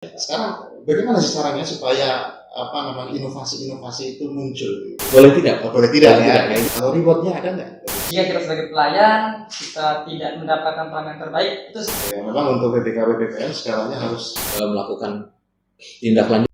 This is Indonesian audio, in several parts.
Sekarang bagaimana sih caranya supaya inovasi-inovasi itu muncul? Boleh tidak? Boleh tidak Boleh ya? tidak, ya. Kalau rewardnya ada nggak? Jika kita sebagai pelayan kita tidak mendapatkan pelayanan terbaik, itu Ya, memang untuk BPK BPPN skalanya harus Melakukan tindak lanjut.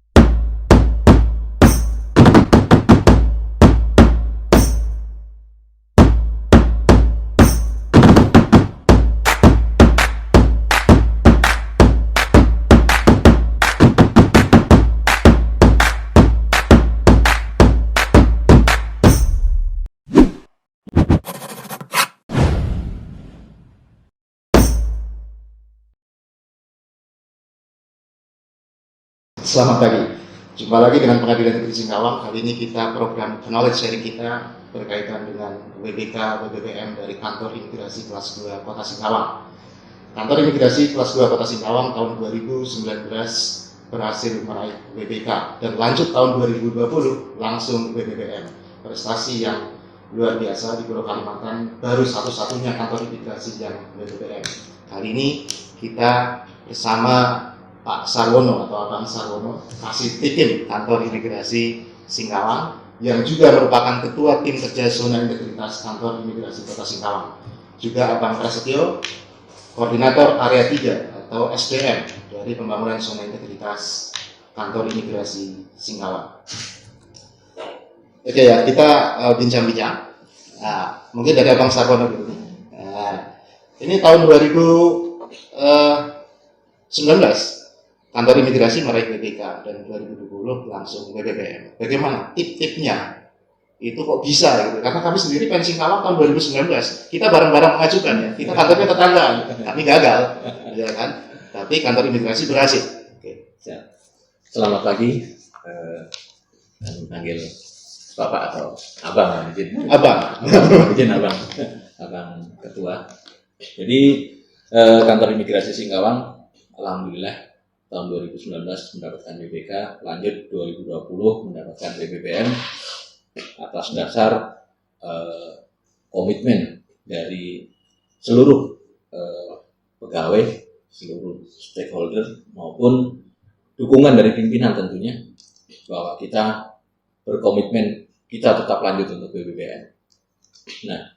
Selamat pagi. Jumpa lagi dengan Pengadilan Negeri Singkawang. Kali ini kita program knowledge sharing kita berkaitan dengan WBK BBPM dari Kantor Imigrasi Kelas 2 Kota Singkawang. Kantor Imigrasi Kelas 2 Kota Singkawang tahun 2019 berhasil meraih WBK dan lanjut tahun 2020 langsung BBPM. Prestasi yang luar biasa di Pulau Kalimantan, baru satu-satunya kantor imigrasi yang BBPM. Kali ini kita bersama Pak Sarwono atau Abang Sarwono, Kasih Tim Kantor Imigrasi Singkawang, yang juga merupakan Ketua Tim Kerja Zona Integritas Kantor Imigrasi Kota Singkawang. Juga Abang Prasetyo, Koordinator Area 3 atau SDM dari Pembangunan Zona Integritas Kantor Imigrasi Singkawang. Oke ya, kita bincang-bincang. Nah, mungkin dari Abang Sarwono dulu. Ini tahun 2019. Kantor Imigrasi meraih BPK dan 2020 langsung BBPM. Bagaimana tip-tipnya? Itu kok bisa gitu? Karena kami sendiri pengen Singkawang tahun 2019. Kita bareng-bareng mengajukan ya. Kita kantornya tetangga, kami gagal, ya kan? Tapi kantor imigrasi berhasil. Oke. Selamat pagi. Kami panggil Bapak atau Abang, izin. Abang. Izin Abang. Abang Ketua. Jadi Kantor Imigrasi Singkawang, alhamdulillah tahun 2019 mendapatkan BPK, lanjut 2020 mendapatkan BBPM atas dasar komitmen dari seluruh pegawai, seluruh stakeholder maupun dukungan dari pimpinan tentunya, bahwa kita berkomitmen kita tetap lanjut untuk BBPM. Nah,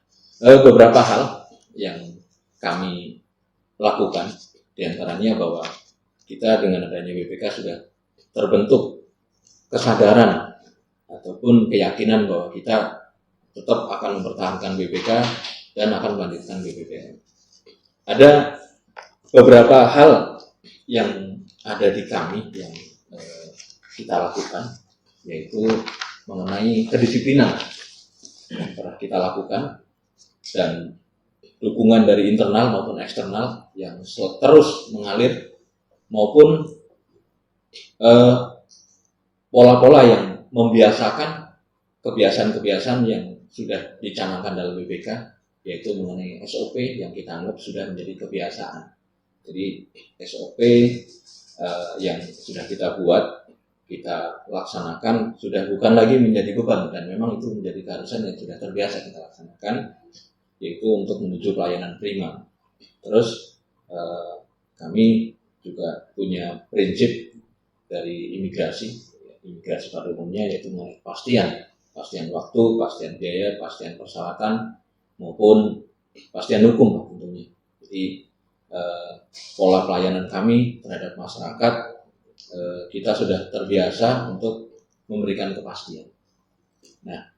beberapa hal yang kami lakukan, diantaranya bahwa kita dengan adanya BPK sudah terbentuk kesadaran ataupun keyakinan bahwa kita tetap akan mempertahankan BPK dan akan melanjutkan BBPM. Ada beberapa hal yang ada di kami yang kita lakukan, yaitu mengenai kedisiplinan yang pernah kita lakukan dan dukungan dari internal maupun eksternal yang terus mengalir, maupun pola-pola yang membiasakan kebiasaan-kebiasaan yang sudah dicanangkan dalam BPK, yaitu mengenai SOP yang kita anggap sudah menjadi kebiasaan. Jadi SOP yang sudah kita buat, kita laksanakan, sudah bukan lagi menjadi beban, dan memang itu menjadi keharusan yang sudah terbiasa kita laksanakan, yaitu untuk menuju pelayanan prima. Terus kami juga punya prinsip dari imigrasi pada umumnya, yaitu mengenai kepastian waktu, kepastian biaya, kepastian persyaratan maupun kepastian hukum tentunya. Jadi pola pelayanan kami terhadap masyarakat, kita sudah terbiasa untuk memberikan kepastian. Nah,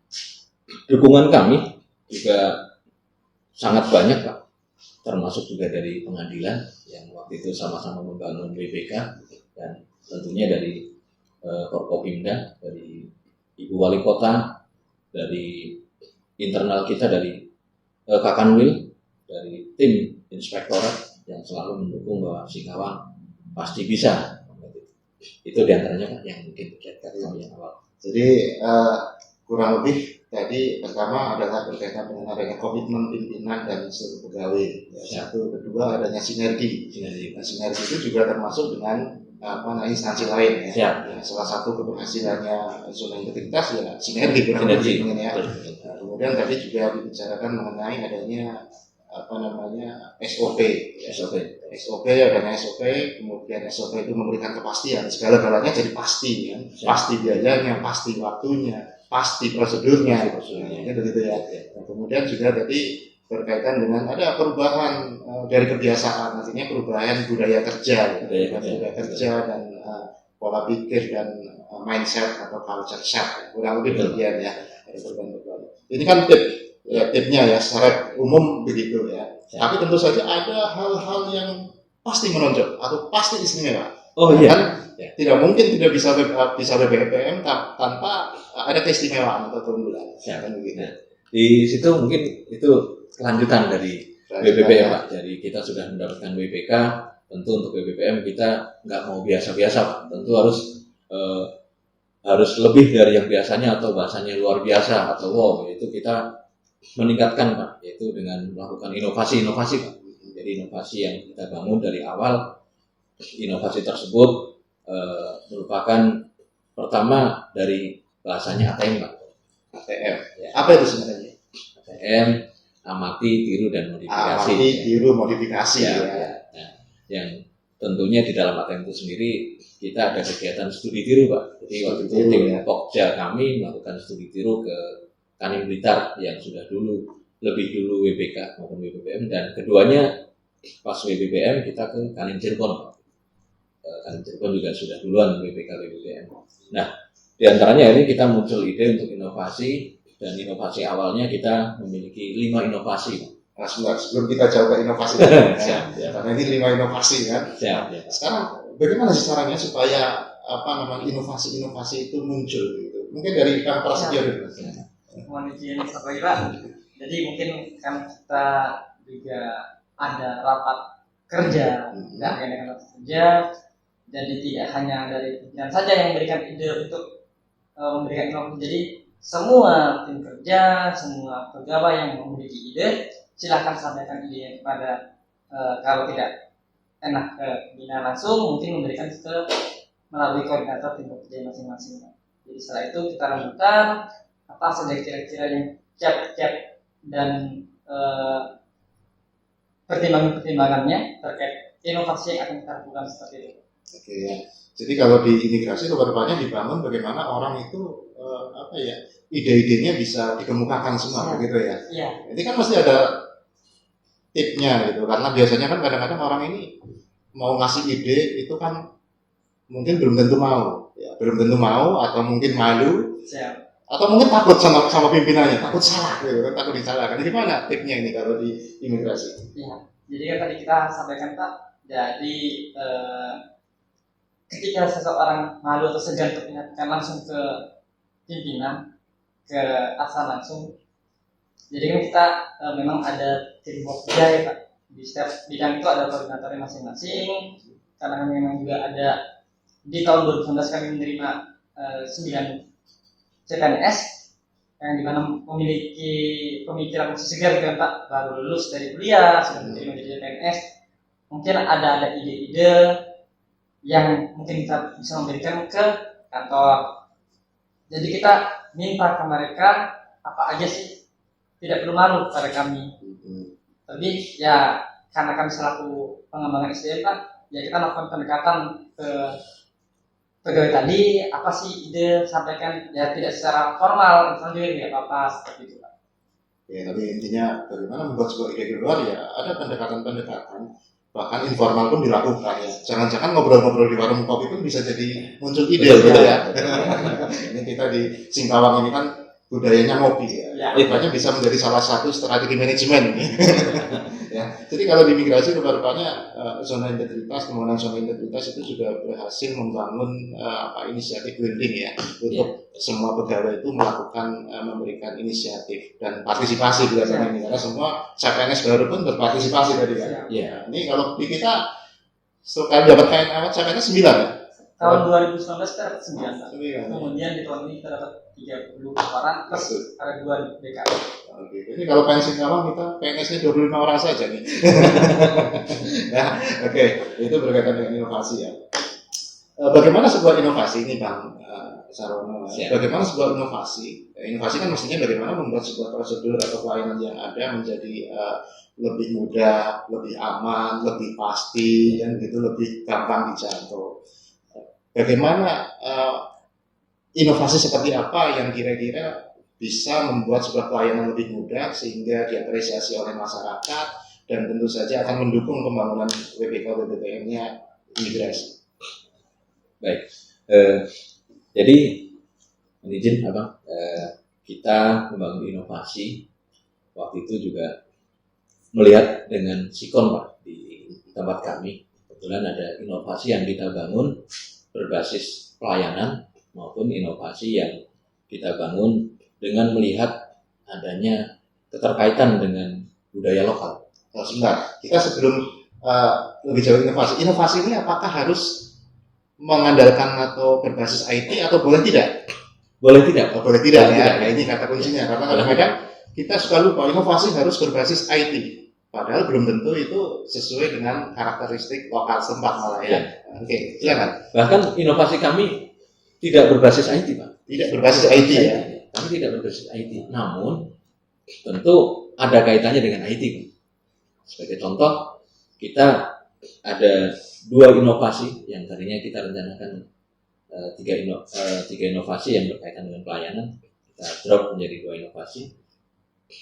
dukungan kami juga sangat banyak, Pak, termasuk juga dari pengadilan yang waktu itu sama-sama membangun BPK, dan tentunya dari Forkopimda, dari Ibu Wali Kota, dari internal kita, dari Kakanwil, dari tim inspektorat yang selalu mendukung bahwa Singkawang pasti bisa. Itu diantaranya, Pak, yang mungkin berkaitan yang awal. Jadi kurang lebih tadi pertama adalah berkaitan dengan adanya komitmen pimpinan dan seluruh pegawai. Ya. Satu, kedua adanya sinergi. Nah, sinergi itu juga termasuk dengan instansi lain ya. Ya. Salah satu keberhasilannya zona integritas ya sinergi. Ya. Nah, kemudian tadi juga dibicarakan mengenai adanya SOP. SOP. SOP, adanya SOP, kemudian SOP itu memberikan kepastian, segala-galanya jadi pasti, kan? Pasti biayanya, pasti waktunya, pasti prosedurnya, gitu ya. Nah, kemudian juga tadi berkaitan dengan ada perubahan dari kebiasaan, artinya perubahan budaya kerja, budaya kerja dan pola pikir dan mindset atau culture shock, kurang lebih demikian ya. Ini kan tipnya ya, secara umum begitu ya. Tapi tentu saja ada hal-hal yang pasti menonjol atau pasti istimewa. Oh iya. Kan tidak mungkin tidak bisa BBPM tanpa ada keistimewaan atau keunggulan. Kan begitu. Di situ mungkin itu kelanjutan dari BBPM Pak. Jadi kita sudah mendapatkan WPK, tentu untuk BBPM kita nggak mau biasa-biasa Pak. Tentu harus lebih dari yang biasanya atau bahasanya luar biasa atau wow, itu kita meningkatkan Pak, yaitu dengan melakukan inovasi-inovasi Pak. Jadi inovasi yang kita bangun dari awal, inovasi tersebut merupakan pertama dari bahasanya ATM Pak. ATM. Ya. Apa itu sebenarnya? ATM, amati, tiru dan modifikasi. Amati, tiru, modifikasi. Ya. Nah, yang tentunya di dalam ATM itu sendiri kita ada kegiatan studi tiru Pak. Jadi waktu itu tim Pokja kami melakukan studi tiru ke Kanim Blitar yang sudah lebih dulu WPK maupun WBPM, dan keduanya pas WBPM kita ke Kanim Cirebon. Kanim Cirebon juga sudah duluan WPK WBPM. Nah, di antaranya ini kita muncul ide untuk inovasi, dan inovasi awalnya kita memiliki 5 inovasi. Nah, sebelum kita jauh ke inovasi, karena ini 5 inovasi kan. Sekarang bagaimana sih caranya supaya inovasi-inovasi itu muncul gitu? Mungkin dari Kang Prasetyo dulu. Mohon izin sampai Pak. Jadi mungkin kan kita juga ada rapat kerja, dan rapat kerja. Jadi tidak hanya dari pimpinan saja yang memberikan ide untuk memberikan inovasi. Jadi semua tim kerja, semua pegawai yang memiliki ide, silahkan sampaikan ide kepada kalau tidak enak ke bina langsung, mungkin memberikan melalui koordinator tim kerja masing-masing. Jadi setelah itu kita renungkan apa saja kira-kira yang cap dan pertimbangannya terkait inovasi yang akan kita lakukan seperti itu. Oke ya. Jadi kalau di imigrasi kedepannya dibangun bagaimana orang itu ide-idenya bisa dikemukakan semua, begitu ya. Iya. Ini kan mesti ada tipnya gitu, karena biasanya kan kadang-kadang orang ini mau ngasih ide itu kan mungkin belum tentu mau, atau mungkin malu. Siap. Atau mungkin takut sama pimpinannya, takut salah gitu kan, takut disalahkan. Jadi mana tipnya ini kalau di imigrasi? Iya. Jadi kan tadi kita sampaikan Pak, jadi ketika seseorang malu atau segan untuk menyampaikan langsung ke pimpinan, ke atasan langsung. Jadi kan kita memang ada tim Pokja ya Pak. Di setiap bidang itu ada koordinatornya masing-masing. Karena memang juga ada di tahun 2019 kami menerima 9 CPNS yang dimana memiliki pemikiran masih segar kan Pak, baru lulus dari kuliah sudah menerima jadi CPNS. Mungkin ada ide-ide yang mungkin kita bisa memberikan ke kantor. Jadi kita minta ke mereka apa aja sih, tidak perlu malu pada kami. Tapi ya karena kami selaku pengembangan SDM Pak, ya kita lakukan pendekatan ke pegawai tadi, apa sih ide, sampaikan, ya tidak secara formal, informal juga tidak apa-apa, seperti itu Pak. Ya, tapi intinya bagaimana membuat sebuah ide di luar ya ada pendekatan-pendekatan, bahkan informal pun dilakukan ya. Jangan-jangan ngobrol-ngobrol di warung kopi pun bisa jadi muncul ide gitu ya. Ini kita di Singkawang ini kan budayanya ngopi ya. Rupanya bisa menjadi salah satu strategi manajemen. Ya, jadi kalau di imigrasi rupanya zona integritas, pembangunan zona integritas itu juga berhasil membangun inisiatif building ya untuk semua pegawai itu melakukan memberikan inisiatif dan partisipasi di dalam ini, karena semua CPNS baru pun berpartisipasi tadi kan. Ya, ini kalau di kita setelah dapat CPNS 9 ya. Tahun 2019 kita dapat 9. Kemudian di tahun ini kita dapat 30 orang plus ada 2 DKI. Oke. Ini kalau pensiun awal kita PNS-nya 25 orang saja nih. Nah, oke. Itu berkaitan dengan inovasi ya. Bagaimana sebuah inovasi ini Bang Sarwono. Siap. Bagaimana sebuah inovasi? Inovasi kan mestinya bagaimana membuat sebuah prosedur atau pelayanan yang ada menjadi lebih mudah, lebih aman, lebih pasti, dan gitu lebih gampang dijangkau. Bagaimana inovasi seperti apa yang kira-kira bisa membuat sebuah pelayanan lebih mudah sehingga diapresiasi oleh masyarakat dan tentu saja akan mendukung pembangunan WBK-WBPM-nya imigrasi. Baik. Jadi izin Abang, kita membangun inovasi waktu itu juga melihat dengan sikon Pak di tempat kami. Kebetulan ada inovasi yang kita bangun berbasis pelayanan maupun inovasi yang kita bangun dengan melihat adanya keterkaitan dengan budaya lokal. Nah, sebentar, kita sebelum lebih jauh inovasi ini apakah harus mengandalkan atau berbasis IT atau boleh tidak? Boleh tidak? Oh, boleh tidak Boleh ya. tidak. Nah, ini kata kuncinya karena kadang-kadang kita suka lupa inovasi harus berbasis IT. Padahal belum tentu itu sesuai dengan karakteristik lokal setempat malah ya. Oke, silakan. Bahkan inovasi kami tidak berbasis IT Pak. Tidak berbasis IT ya. Kami tidak berbasis IT. Namun tentu ada kaitannya dengan IT Pak. Sebagai contoh, kita ada 2 inovasi yang tadinya kita rencanakan 3 inovasi yang berkaitan dengan pelayanan, kita drop menjadi 2 inovasi,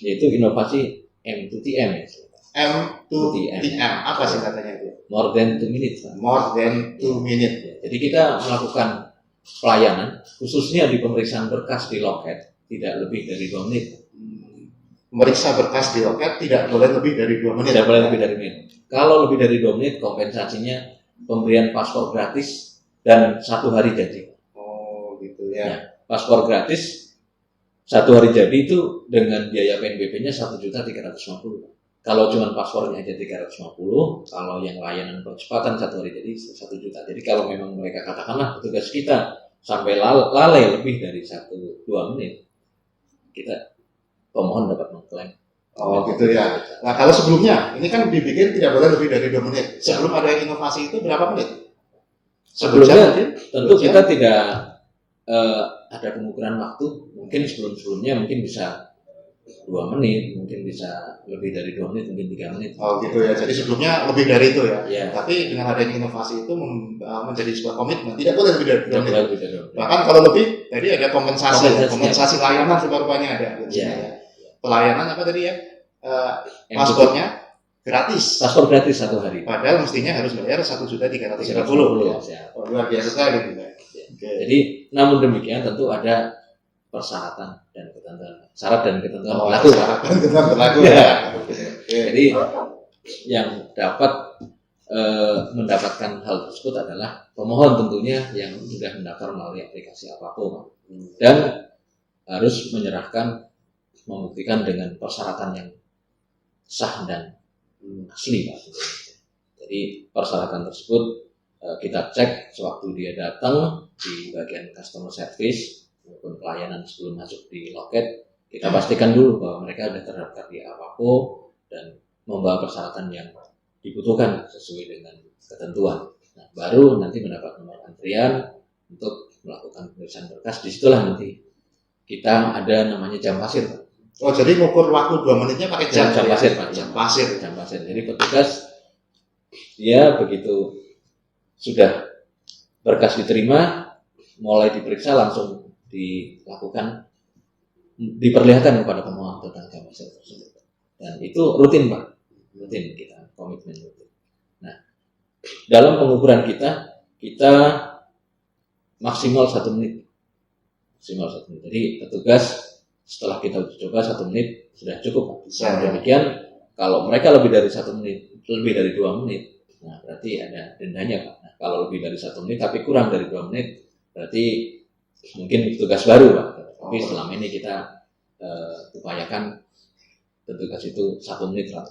yaitu inovasi M2TM ya. M2TM apa sih katanya itu? More than 2 minutes. Pak. More than 2 minutes. Ya, jadi kita melakukan pelayanan khususnya di pemeriksaan berkas di loket tidak lebih dari 2 menit. Meriksa berkas di loket tidak boleh lebih dari 2 menit. Tidak boleh lebih dari 2 menit. Kalau lebih dari 2 menit, kompensasinya pemberian paspor gratis dan 1 hari jadi. Oh, gitu ya. Ya, paspor gratis 1 hari jadi itu dengan biaya PNBP-nya 1.350.000. Kalau cuma paspornya aja 350, kalau yang layanan percepatan 1 hari jadi 1 juta. Jadi kalau memang mereka katakanlah petugas kita sampai lalai lebih dari 1-2 menit, kita pemohon dapat mengklaim. Oh gitu ya. Nah kalau sebelumnya, ini kan dibikin tidak boleh lebih dari 2 menit. Sebelum ada inovasi itu berapa menit? Sebelumnya tentu kita tidak ada pengukuran waktu. Mungkin sebelumnya mungkin bisa 2 menit, mungkin bisa lebih dari 2 menit, mungkin 3 menit. Oh gitu ya. Jadi sebelumnya lebih dari itu ya. Ya. Tapi dengan adanya inovasi itu menjadi sebuah komitmen. Tidak boleh lebih dari 2 menit. Lebih dari 2 menit. Bahkan kalau lebih, tadi ada kompensasi layanan rupa-rupanya ada. Ya. Pelayanan apa tadi ya? Paspornya gratis. Paspor gratis 1 hari. Padahal mestinya harus bayar 1.350.000. Ya. Oh, luar biasa sekali gitu. Okay. Jadi namun demikian tentu ada persyaratan dan ketentuan. Syarat dan ketentuan berlaku. Syarat dan ketentuan berlaku ya. Jadi yang dapat mendapatkan hal tersebut adalah pemohon tentunya yang sudah mendaftar melalui aplikasi apapun dan harus menyerahkan membuktikan dengan persyaratan yang sah dan asli Pak. Jadi persyaratan tersebut kita cek sewaktu dia datang di bagian customer service maupun pelayanan sebelum masuk di loket, kita pastikan dulu bahwa mereka sudah terdaftar di APAPO dan membawa persyaratan yang dibutuhkan sesuai dengan ketentuan. Nah, baru nanti mendapat nomor antrian untuk melakukan pemeriksaan berkas. Disitulah nanti kita ada namanya jam pasir Pak. Oh, jadi ngukur waktu 2 menitnya pakai jam pasir Pak. Jam pasir. Jadi petugas dia begitu sudah berkas diterima, mulai diperiksa langsung diperlihatkan kepada pemohon tentang jam pasir tersebut. Dan itu rutin Pak, rutin kita komitmen rutin. Nah, dalam pengukuran kita maksimal 1 menit. Jadi petugas setelah kita coba 1 menit sudah cukup. Demikian kalau mereka lebih dari 1 menit, lebih dari 2 menit, nah berarti ada dendanya Pak. Nah, kalau lebih dari 1 menit tapi kurang dari 2 menit, berarti mungkin petugas baru Pak. Tapi selama ini kita upayakan petugas itu 1 menit lah.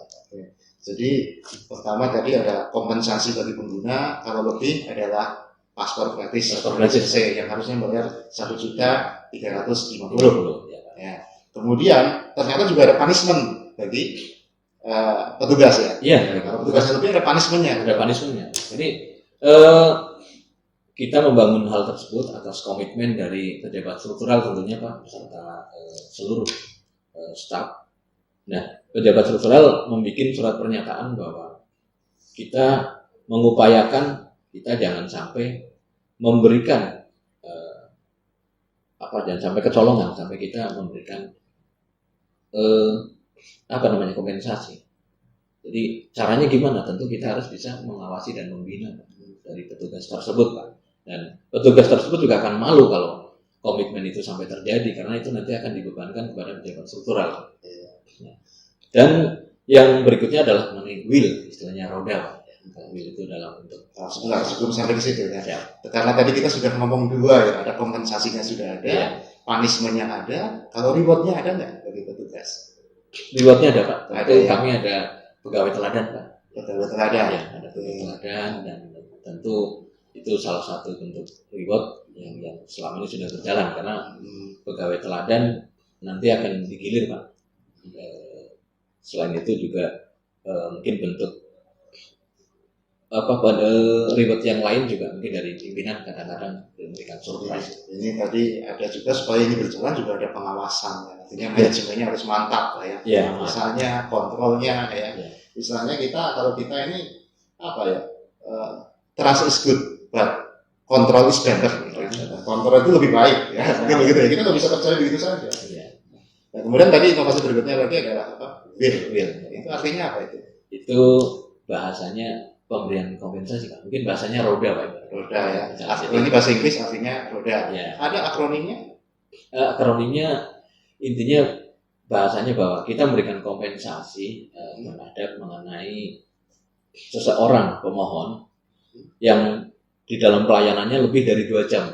Jadi pertama tadi ada kompensasi bagi pengguna, kalau lebih adalah paspor gratis yang harusnya bayar 1.350.000. Ya. Kemudian ternyata juga ada punishment bagi petugas ya. Iya. Kalau petugas lebih ada punishmentnya. Ada punishmentnya. Jadi kita membangun hal tersebut atas komitmen dari pejabat struktural tentunya Pak, beserta seluruh staf. Nah, pejabat struktural membuat surat pernyataan bahwa kita mengupayakan kita jangan sampai memberikan jangan sampai kecolongan, sampai kita memberikan kompensasi. Jadi caranya gimana? Tentu kita harus bisa mengawasi dan membina dari petugas tersebut Pak. Dan petugas tersebut juga akan malu kalau komitmen itu sampai terjadi, karena itu nanti akan dibebankan kepada pejabat struktural. Dan yang berikutnya adalah mengenai will, istilahnya roda. Will itu dalam bentuk. Sebentar, sebelum sampai ke situ ya. Ya. Karena tadi kita sudah ngomong dua ya, ada kompensasinya sudah ada, punishment-nya ada, kalau reward-nya ada nggak bagi petugas? Reward-nya ada Pak. Ada, Tentu ya. kami ada pegawai teladan Pak. Pegawai teladan. Ya, ada pegawai teladan, dan tentu itu salah satu bentuk reward yang selama ini sudah berjalan, karena pegawai teladan nanti akan digilir Pak. Selain itu juga mungkin bentuk reward yang lain juga mungkin dari pimpinan kadang-kadang memberikan surprise. Ini tadi ada juga supaya ini berjalan juga ada pengawasan ya. Artinya manajemennya harus mantap lah ya. Ya, misalnya kontrolnya ya. Ya. Misalnya kalau kita ini trust is good but control is better. Kontrol itu lebih baik ya. Mungkin begitu ya. Kita nggak bisa percaya begitu saja. Ya. Nah, kemudian tadi inovasi berikutnya lagi adalah will. Itu artinya apa itu? Itu bahasanya pemberian kompensasi Pak. Mungkin bahasanya roda Pak. Roda ya. Ini bahasa Inggris artinya roda. Ya. Ada akronimnya? Akronimnya intinya bahasanya bahwa kita memberikan kompensasi terhadap mengenai seseorang pemohon yang di dalam pelayanannya lebih dari 2 jam.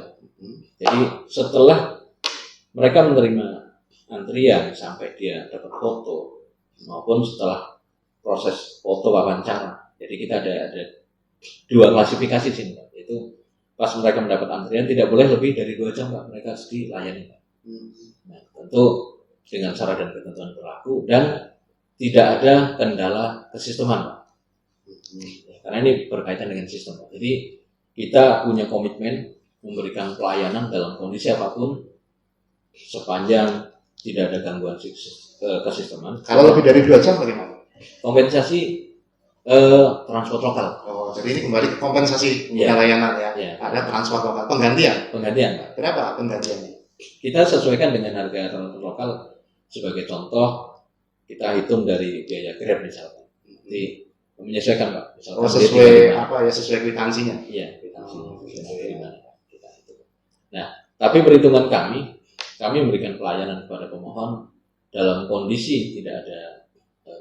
Jadi setelah mereka menerima antrian sampai dia dapat foto maupun setelah proses foto wawancara. Jadi kita ada 2 klasifikasi sini Pak. Itu pas mereka mendapat antrian tidak boleh lebih dari 2 jam Pak, mereka harus dilayani Pak. Nah, tentu dengan syarat dan ketentuan berlaku dan tidak ada kendala kesisteman Pak. Karena ini berkaitan dengan sistem Pak. Jadi kita punya komitmen memberikan pelayanan dalam kondisi apapun sepanjang tidak ada gangguan kesisteman. Kalau lebih dari 2 jam bagaimana? Kompensasi transport lokal. Oh, jadi ini kembali ke kompensasi Ya. layanan ya. Ya. Ada transport lokal, penggantian. Pak. Kenapa penggantiannya? Kita sesuaikan dengan harga transport lokal. Sebagai contoh, kita hitung dari biaya Grab misalkan. Jadi menyesuaikan Pak. Misalkan sesuai kwitansinya. Iya, kwitansinya. Kita hitung. Nah, tapi perhitungan kami memberikan pelayanan kepada pemohon dalam kondisi tidak ada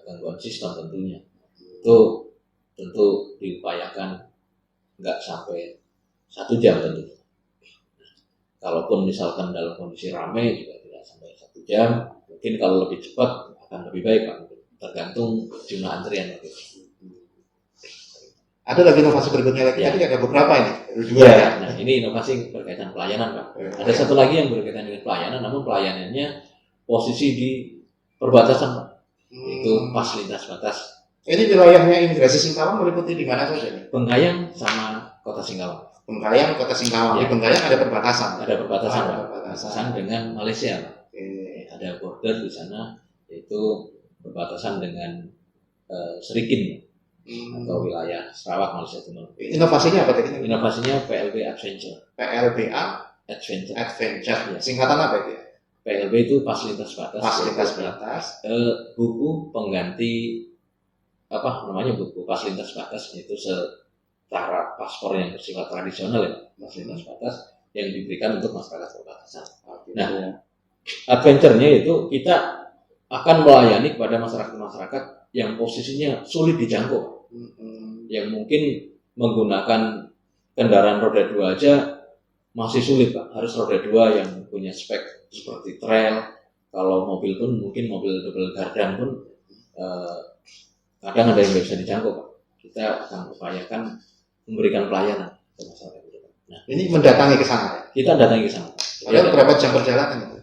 gangguan sistem tentunya. Itu tentu diupayakan nggak sampai 1 jam tentu. Kalaupun misalkan dalam kondisi ramai juga tidak sampai 1 jam. Mungkin kalau lebih cepat akan lebih baik Pak. Tergantung jumlah antrian. Ada lagi inovasi berikutnya lagi. Ya. Tadi ada beberapa ini. Ada 2 Ya, ya. nah ini inovasi berkaitan pelayanan Pak. Ya. Ada satu lagi yang berkaitan dengan pelayanan, namun pelayanannya posisi di perbatasan Pak. Itu pas lintas batas Ini wilayahnya imigrasi Singkawang meliputi di mana saja nih? Bengkayang sama Kota Singkawang. Bengkayang, Kota Singkawang. Ya. Di Bengkayang ada perbatasan. Ada perbatasan Ada Pak. perbatasan. Perbatasan dengan Malaysia Pak. Oke. Ada border di sana, yaitu berbatasan dengan Serikin atau wilayah Sarawak Malaysia Timur. Inovasinya apa tadi? Inovasinya PLB Adventure. PLBA Adventure. Adventure. Ya. Singkatan apa itu? PLB itu pas lintas batas. Fasilitas batas. Buku pengganti buku pas lintas batas, yaitu setara paspor yang bersifat tradisional ya, pas lintas batas yang diberikan untuk masyarakat perbatasan. Nah, adventure-nya itu kita akan melayani kepada masyarakat yang posisinya sulit dijangkau, yang mungkin menggunakan kendaraan roda 2 aja masih sulit Pak, harus roda 2 yang punya spek seperti trail. Kalau mobil pun mungkin mobil double gardan pun kadang ada yang nggak bisa dijangkau Pak. Kita akan upayakan memberikan pelayanan ke masyarakat. Nah, ini mendatangi ke sana ya? Kita datangi ke sana. Padahal berapa jam perjalanan itu?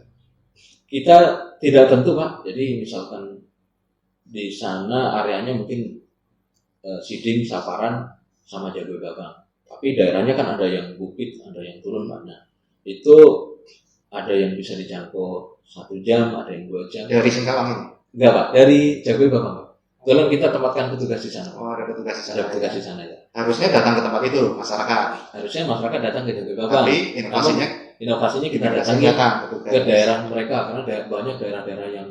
Kita tidak tentu Pak. Jadi misalkan di sana areanya mungkin Siding, Saparan, sama Jabababang. Tapi daerahnya kan ada yang bukit, ada yang turun Pak. Nah, itu ada yang bisa dijangkau 1 jam, ada yang 2 jam. Dari Singkawang ini? Enggak Pak, dari Jagoi Bapak Pak. Kebetulan kita tempatkan petugas di sana. Oh, ada petugas di sana. Ada petugas di sana ya. Harusnya datang ke tempat itu masyarakat. Harusnya masyarakat datang ke Jagoi Bapak. Tapi Inovasinya kita datangi ke daerah mereka karena banyak daerah-daerah yang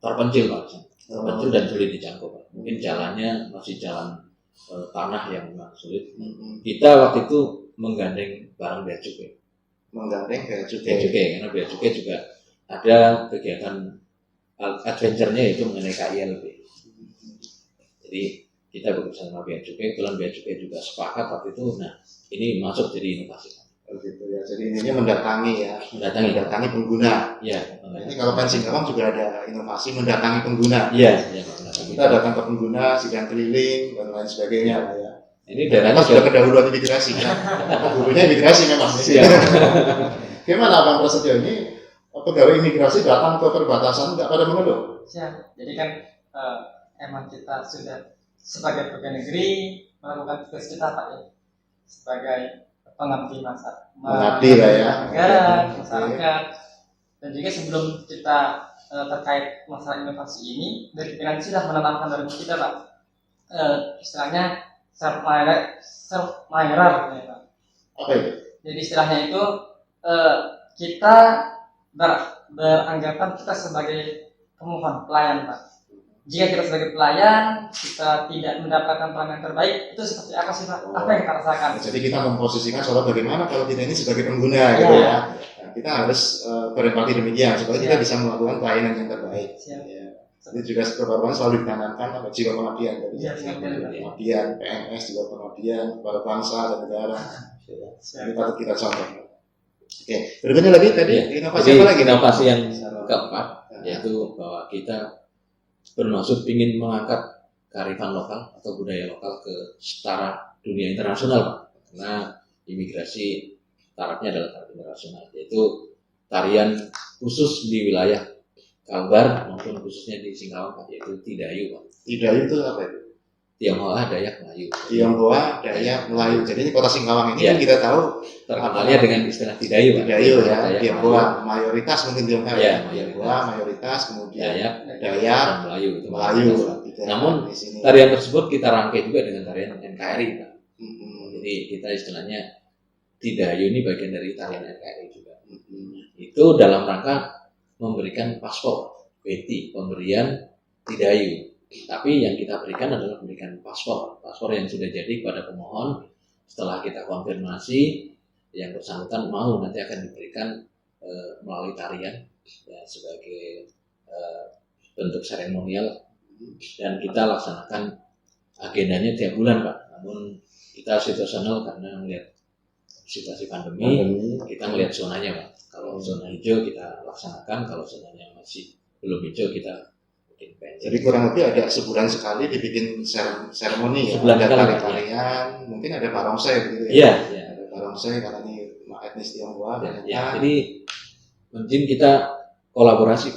terpencil Pak. Terpencil dan sulit dijangkau Pak. Mungkin jalannya masih jalan tanah yang memang sulit. Kita waktu itu menggandeng barang bea cukai. Menggandeng bea Bea cukai. cukai karena bea cukai juga ada kegiatan adventure-nya itu mengenai KILB. Jadi kita bekerja sama bea cukai, kebetulan bea cukai juga sepakat waktu itu. Nah, ini masuk jadi inovasi. Gitu ya. Jadi intinya mendatangi Mendatangi pengguna. Iya. Ini kalau kan Singkawang juga ada inovasi mendatangi pengguna. Iya. Kita datang ke pengguna, sidang keliling dan lain sebagainya lah ya. Ini Daerahnya daerahnya sudah kedahuluan imigrasi kan. Gurunya imigrasi memang. Gimana Bang Prasetyo ini pegawai imigrasi datang ke perbatasan nggak pada mengeluh? Siap. Jadi kan emang kita sudah sebagai pegawai negeri melakukan tugas kita Pak ya, sebagai pengabdi mengabdi lah ya negara, masyarakat. Dan juga sebelum kita terkait masalah inovasi ini, dari pimpinan sudah menanamkan dari kita Pak, istilahnya self-mirer ya Pak. Apa itu? Jadi istilahnya itu kita beranggapan kita sebagai pemohon pelayan Pak. Jika kita sebagai pelayan, kita tidak mendapatkan pelayanan terbaik, itu seperti apa sih Pak? Apa yang kita rasakan? Jadi kita memposisikan soal bagaimana kalau kita ini sebagai pengguna gitu ya. Nah, kita harus berempati demikian supaya kita bisa melakukan pelayanan yang terbaik. Ya. Jadi juga beberapa selalu ditanamkan jiwa pengabdian tadi. Pengabdian, PNS juga pengabdian kepada bangsa dan negara. Ini patut kita contoh. Oke, berikutnya lagi tadi inovasi apa lagi? Inovasi yang keempat yaitu bahwa kita bermaksud ingin mengangkat kearifan lokal atau budaya lokal ke setara dunia internasional Pak. Karena imigrasi tarafnya adalah taraf internasional, yaitu tarian khusus di wilayah Kalbar maupun khususnya di Singkawang Pak, yaitu Tidayu Pak. Tidayu itu apa itu? Tionghoa Dayak Melayu. Tionghoa Dayak Melayu. Jadi ini kota Singkawang ini kan kita tahu terkenalnya dengan istilah Tidayu Pak. Tidayu ya, Tionghoa mayoritas mungkin Tionghoa ya. Tionghoa mayoritas, kemudian Dayak dan Melayu itu. Melayu. Namun tarian tersebut kita rangkai juga dengan tarian NKRI Pak. Jadi kita istilahnya Tidayu ini bagian dari tarian NKRI juga. Itu dalam rangka memberikan paspor BT, pemberian Tidayu. Tapi yang kita berikan adalah memberikan paspor yang sudah jadi kepada pemohon. Setelah kita konfirmasi, yang bersangkutan mau nanti akan diberikan melalui tarian ya, sebagai bentuk seremonial, dan kita laksanakan agendanya tiap bulan Pak. Namun kita situasional karena melihat situasi pandemi, kita melihat zonanya Pak. Kalau zona hijau kita laksanakan, kalau zonanya masih belum hijau kita bikin pending. Jadi kurang lebih ada sebulan sekali dibikin seremoni ya, sebulan ada sekali, tarian, mungkin ada barongsai begitu ya. Iya. Ada barongsai karena ini etnis Tionghoa. Ya, jadi mungkin kita kolaborasi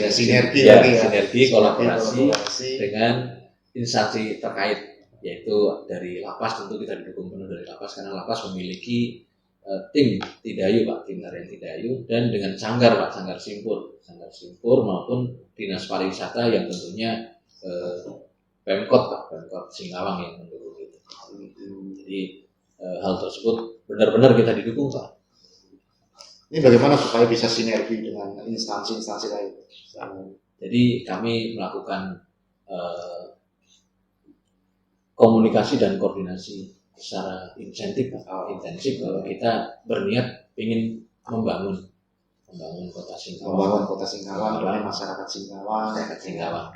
ya, sinergi ya, lagi ya. Sinergi kolaborasi dengan instansi terkait, yaitu dari lapas. Tentu kita didukung penuh dari lapas karena lapas memiliki tim Tidayu Pak, tim tarian Tidayu, dan dengan sanggar Pak, sanggar simpur maupun dinas pariwisata yang tentunya Pemkot Pak, Pemkot Singkawang yang mendukung itu. Jadi hal tersebut benar-benar kita didukung Pak. Ini bagaimana supaya bisa sinergi dengan instansi-instansi lain? Jadi kami melakukan komunikasi dan koordinasi secara intensif kalau kita berniat ingin membangun kota Singkawang dengan masyarakat Singkawang.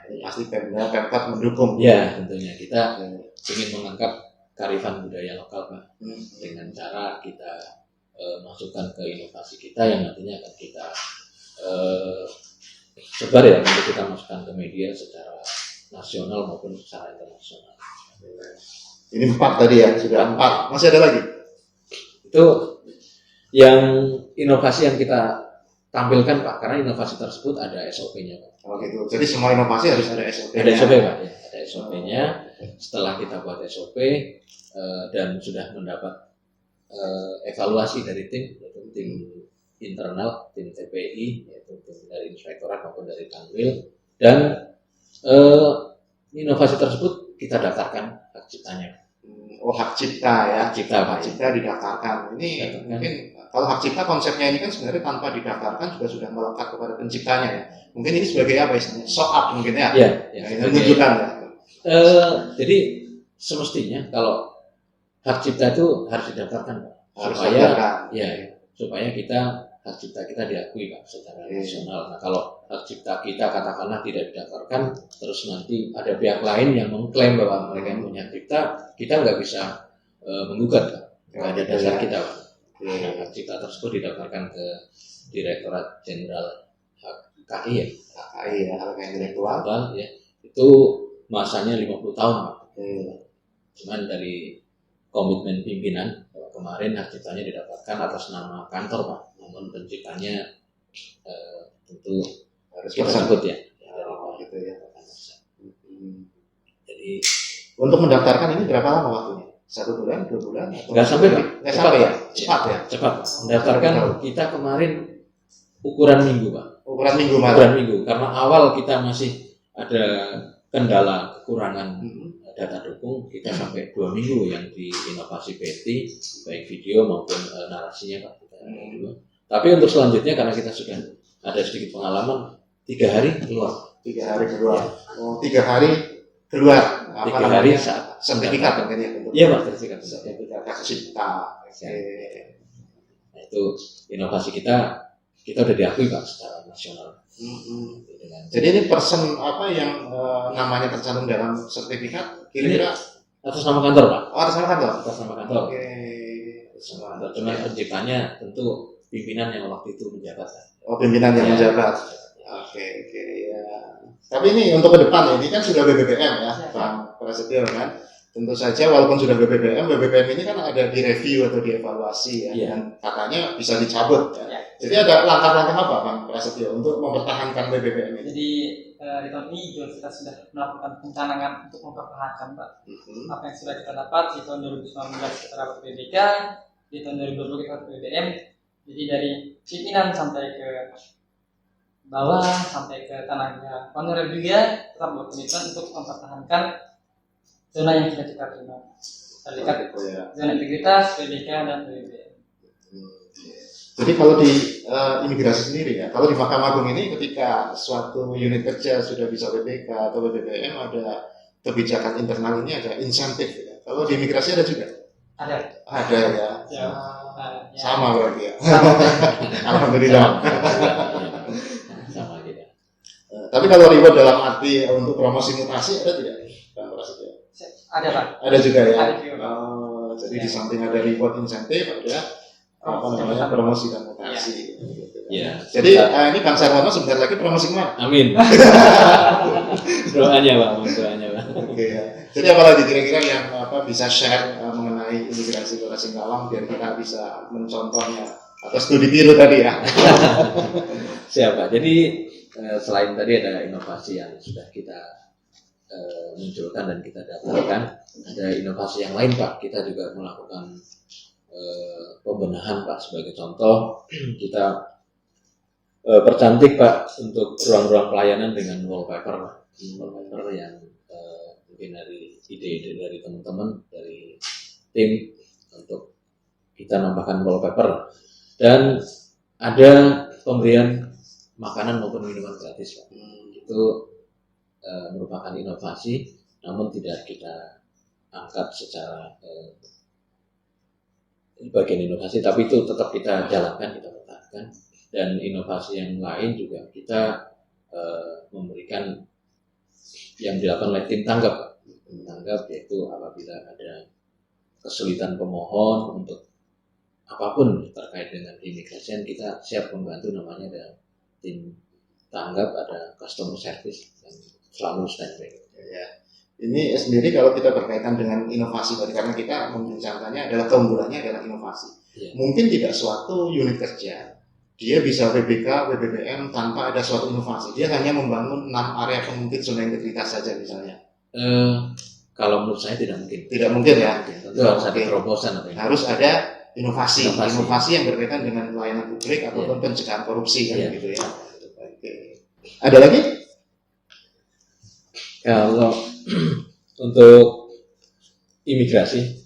Jadi pasti Pemkot mendukung. Ya, tentunya kita ingin mengangkat kearifan budaya lokal Pak, dengan cara kita masukkan ke inovasi kita yang nantinya akan kita sebar ya, untuk kita masukkan ke media secara nasional maupun secara internasional. Ini 4 tadi ya, sudah 4. Masih ada lagi? Itu yang inovasi yang kita tampilkan Pak, karena inovasi tersebut ada SOP-nya Pak. Oh gitu. Jadi semua inovasi harus ada SOP-nya. Ada SOP Pak, ya, ada SOP-nya. Setelah kita buat SOP dan sudah mendapat evaluasi dari tim, yaitu tim internal, tim TPI, yaitu tim dari inspektorat maupun dari Kanwil, dan inovasi tersebut kita daftarkan hak ciptanya. Oh, hak cipta ya. Hak cipta, Pak. Hak cipta didaftarkan. Ini Didaftarkan. mungkin kalau hak cipta konsepnya ini kan sebenarnya tanpa didaftarkan juga sudah melekat kepada penciptanya ya. Mungkin ini sebagai apa istilahnya? Show up mungkin ya. Ya, Nah, ini sebagai- menunjukkan ya. jadi semestinya kalau hak cipta itu harus didaftarkan, Pak. Harus supaya didaftarkan. ya supaya kita hak cipta kita diakui, Pak, secara Iya. nasional. Nah, kalau hak cipta kita katakanlah tidak didaftarkan, terus nanti ada pihak lain yang mengklaim bahwa mereka yang punya cipta, kita nggak bisa menggugat, Pak. Nggak ada gitu dasar ya. kita, Pak. Oke. Nah, hak cipta tersebut didaftarkan ke Direktorat Jenderal Hak KI ya, KKI ya, hak intelektual. Total, ya. Itu masanya 50 tahun, Pak. Oke. Cuman dari komitmen pimpinan bahwa kemarin hak ciptanya didapatkan atas nama kantor, Pak, namun penciptanya tentu Harus kita bersama. sebut ya. Oh, gitu ya. Jadi Untuk mendaftarkan ini berapa lama waktunya? 1 bulan, 2 bulan? Atau nggak sampai, Pak. Nggak sampai ya? Pak. Cepat ya? Cepat. Mendaftarkan kita kemarin ukuran minggu, Pak. Ukuran minggu malam. Ukuran minggu. Karena awal kita masih ada kendala kekurangan data dukung, kita sampai 2 minggu yang di inovasi PT, baik video maupun narasinya, Pak. Kita ada 2. Tapi untuk selanjutnya karena kita sudah ada sedikit pengalaman, 3 hari keluar. 3 hari keluar. Oh, 3 hari keluar. 3 hari saat sertifikat mungkin ya? Iya, Pak, sertifikat. Sertifikat hak cipta. Oke. Nah, itu inovasi kita udah diakui, Pak, secara nasional. Dengan Jadi ini person apa yang namanya tercantum dalam sertifikat kira-kira atas nama kantor, Pak. atas nama kantor. Atas nama kantor. Oke. Atas nama kantor. Cuma penciptanya tentu pimpinan yang waktu itu menjabat. Oh, pimpinan yang Ya. menjabat. Oke, ya. Tapi ini untuk ke depan ini kan sudah BBBM ya, Bang Prasetyo kan. Tentu saja walaupun sudah BBBM ini kan ada direview atau dievaluasi ya, Iya. dan katanya bisa dicabut. Ya. Ya. Jadi ada langkah-langkah apa, Bang Prasetyo, untuk mempertahankan BBBM ini? Jadi di tahun ini juga kita sudah melakukan pencanangan untuk mempertahankan, Pak, apa yang sudah kita dapat di tahun 2019 kita dapat PBK, di tahun 2020 kita dapat BBM. Jadi dari pimpinan sampai ke bawah sampai ke tenaga honorer juga tetap berkomitmen untuk mempertahankan zona yang sudah kita terima. Terdekat Ya. zona integritas, PBK dan BBM. Jadi kalau di imigrasi sendiri ya, kalau di Mahkamah Agung ini ketika suatu unit kerja sudah bisa BPK atau BBBM, ada kebijakan internal ini, ada insentif ya. Kalau di imigrasi ada juga? Ada. Ada ya. Ya. Ya. Ya. Sama berarti ya. Sama. Alhamdulillah. Sama gitu. Tapi kalau reward dalam arti untuk promosi mutasi ada tidak? Bang Prasetyo? Ada, Pak. Ada juga ya. Ada juga, Pak. Oh, jadi Ya. di samping ada reward insentif ada apa namanya promosi dan mutasi. Gitu. Ya. Jadi ini Bang Sarwono sebentar lagi promosi kemana? Amin. Doanya, Pak, doanya, Pak. Oke ya. Jadi apalagi kira-kira yang bisa share mengenai imigrasi Kota Singkawang biar kita bisa mencontohnya atau studi tiru tadi ya. Siapa? Jadi selain tadi ada inovasi yang sudah kita munculkan dan kita daftarkan, ada inovasi yang lain, Pak. Kita juga melakukan pembenahan, Pak. Sebagai contoh, kita percantik, Pak, untuk ruang-ruang pelayanan dengan wallpaper, Pak. Wallpaper yang mungkin dari ide-ide dari teman-teman dari tim untuk kita nambahkan wallpaper, dan ada pemberian makanan maupun minuman gratis, Pak. Itu merupakan inovasi, namun tidak kita angkat secara bagian inovasi, tapi itu tetap kita jalankan, kita pertahankan. Dan inovasi yang lain juga kita memberikan yang dilakukan oleh tim tanggap, yaitu apabila ada kesulitan pemohon untuk apapun terkait dengan imigrasian, kita siap membantu. Namanya ada tim tanggap, ada customer service yang selalu standby. Ya. Ini sendiri kalau kita berkaitan dengan inovasi tadi, karena kita membincangkannya adalah keunggulannya adalah inovasi. Ya. Mungkin tidak suatu unit kerja dia bisa PBK, BBBM tanpa ada suatu inovasi. Dia hanya membangun 6 area pengungkit zona integritas saja misalnya. Kalau menurut saya tidak mungkin. Tidak mungkin ya. Tentu harus ada terobosan atau Harus ada inovasi Inovasi. yang berkaitan dengan pelayanan publik ataupun pencegahan korupsi kan Iya. gitu ya. Oke. Ada lagi? Kalau untuk imigrasi,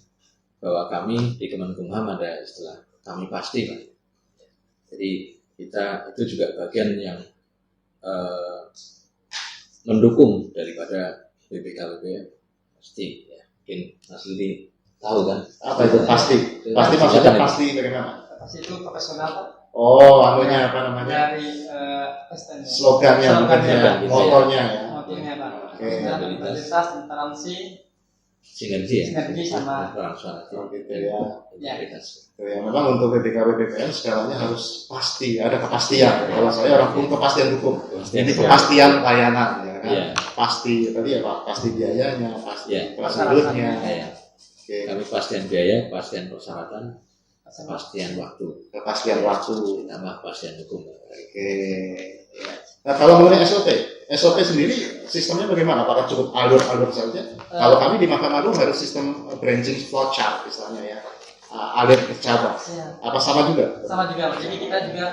bahwa kami di Kemenkumham ada istilah kami pasti, Pak. Jadi kita itu juga bagian yang mendukung daripada BPK-BPM pasti ya. Mungkin Mas Lidi tahu kan? Apa itu pasti? Pasti maksudnya pasti bagaimana? Pasti itu profesional Pak. Oh, anunya apa namanya? Dari Slogannya bukan ya, Slogannya. motonya ya. motifnya Pak. Oke. Dan integritas, toleransi, Sinergi ya. sinergi sama transparansi. Oh, gitu ya. Integritas. Ya, memang untuk BPK-BPM segalanya harus pasti, ada kepastian. Kalau saya orang hukum, kepastian hukum. Ini kepastian layanan, ya kan? Iya. Pasti tadi ya Pak, pasti biayanya, pasti Iya. prosedurnya. Ya. Oke, Kami kepastian biaya, kepastian persyaratan, kepastian waktu, kepastian waktu. ditambah kepastian hukum. Oke. Ya. Nah, kalau mengenai SOP sendiri sistemnya bagaimana? Apakah cukup alur-alur saja? Kalau kami di Mahkamah Agung harus sistem branching flowchart misalnya ya, alur ke cabang. ya. Apa sama juga? Sama juga Pak. Jadi kita juga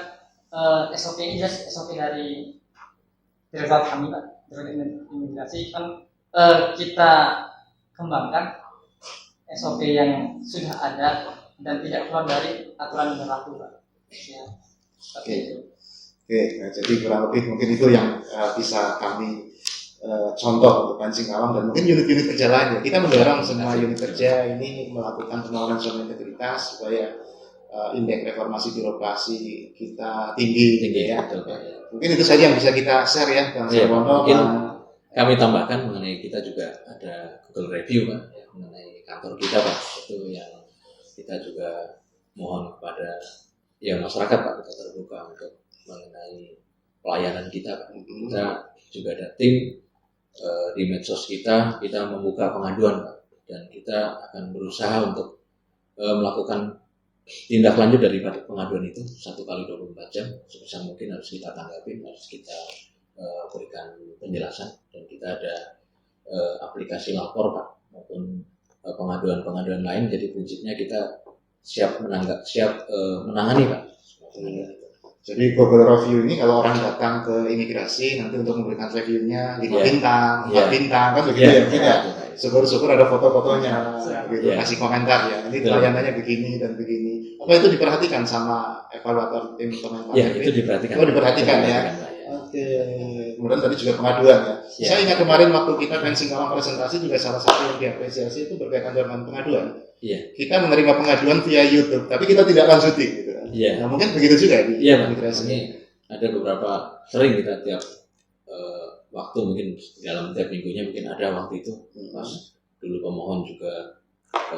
SOP ini jelas SOP dari Direktorat kami Pak, Direktorat Imigrasi kan kita kembangkan SOP yang sudah ada dan tidak keluar dari aturan yang berlaku Pak. Ya, seperti itu. Oke, nah, jadi kurang lebih mungkin itu yang bisa kami contoh untuk Pancing Awang dan mungkin unit-unit kerja lain ya. Kita mendorong semua unit kerja ini melakukan pengenalan zona integritas supaya indeks reformasi birokrasi kita tinggi ya. Betul, Pak, ya. Mungkin itu saja yang bisa kita share ya, Bang Iya, Sarwono. mungkin kami tambahkan mengenai kita juga ada Google Review Pak, ya, mengenai kantor kita Pak, itu yang kita juga mohon kepada ya masyarakat Pak, kita terbuka untuk mengenai pelayanan kita Pak. Kita juga ada tim di medsos kita membuka pengaduan Pak, dan kita akan berusaha untuk melakukan tindak lanjut dari pengaduan itu 1 kali 24 jam sebisa mungkin harus kita tanggapi, harus kita berikan penjelasan, dan kita ada aplikasi lapor Pak maupun pengaduan-pengaduan lain. Jadi prinsipnya kita siap menangani Pak. Jadi Google Review ini kalau orang datang ke imigrasi nanti untuk memberikan reviewnya 5 bintang, 4 bintang kan begitu ya mungkin ya. Syukur-syukur ada foto-fotonya, gitu, kasih komentar ya. Ini pelayanannya begini dan begini. Apa itu diperhatikan sama evaluator tim komentar? Ya, itu diperhatikan. Oh, diperhatikan ya. Oke. Kemudian tadi juga pengaduan ya. Saya ingat kemarin waktu kita Pancing Awang presentasi juga salah satu yang diapresiasi itu berkaitan dengan pengaduan. Iya. Kita menerima pengaduan via YouTube, tapi kita tidak lanjuti gitu kan. Iya. Nah, mungkin begitu juga di imigrasi. Ini ada beberapa sering kita tiap waktu mungkin dalam tiap minggunya mungkin ada waktu itu pas dulu pemohon juga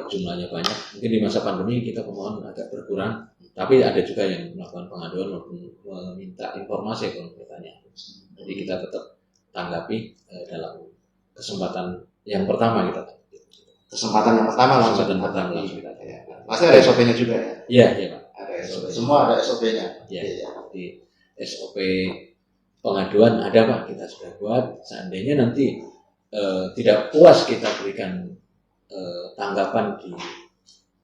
jumlahnya banyak. Mungkin di masa pandemi kita pemohon agak berkurang, tapi ada juga yang melakukan pengaduan maupun meminta informasi kalau bertanya. Jadi kita tetap tanggapi dalam kesempatan yang pertama kita. Kesempatan yang pertama langsung kita. Ya. Pasti ada SOP-nya juga ya. Iya, iya Pak. Ada SOP. Semua ada SOP-nya. Iya. Di SOP pengaduan ada Pak, kita sudah buat. Seandainya nanti tidak puas kita berikan tanggapan di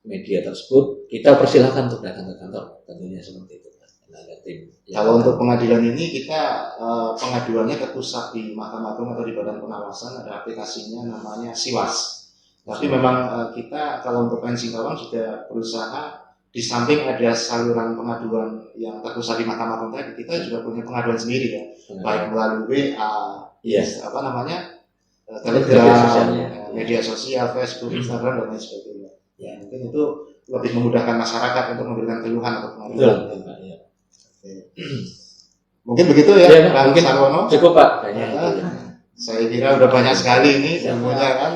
media tersebut, kita persilahkan untuk datang ke kantor. Tentunya seperti itu. Ada tim. Kalau untuk pengadilan ini kita pengaduannya terpusat di Mahkamah Agung atau di Badan Pengawasan, ada aplikasinya namanya Siwas. Tapi memang kita kalau untuk Pancing Awang sudah berusaha di samping ada saluran pengaduan yang terpusat di Mahkamah Agung tadi, kita juga punya pengaduan sendiri ya, baik melalui WA, apa namanya, Telegram, media sosial, Facebook, Instagram dan lain sebagainya. Ya, mungkin itu lebih memudahkan masyarakat untuk memberikan keluhan atau pengaduan. Mungkin begitu ya, Bang Sarwono. Cukup Pak. Saya kira udah banyak sekali ini ilmunya kan.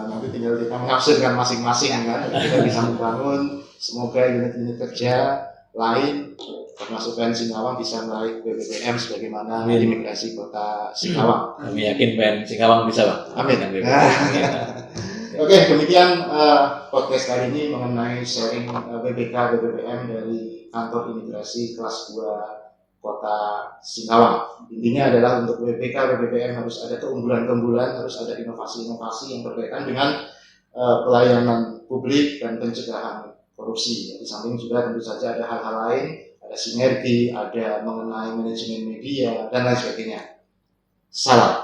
Nanti tinggal kita menafsirkan masing-masing kan. Kita bisa membangun. Semoga unit-unit kerja lain termasuk Pancing Awang bisa meraih BPPM sebagaimana imigrasi Kota Singkawang. Kami yakin Pancing Awang bisa Pak. Amin. Oke, demikian podcast kali ini mengenai sharing BPK BPPM dari kantor imigrasi kelas 2 Kota Singkawang. Intinya adalah untuk WBK, WBBM harus ada keunggulan-keunggulan, harus ada inovasi-inovasi yang berkaitan dengan pelayanan publik dan pencegahan korupsi. Di samping juga tentu saja ada hal-hal lain, ada sinergi, ada mengenai manajemen media, dan lain sebagainya. Salam.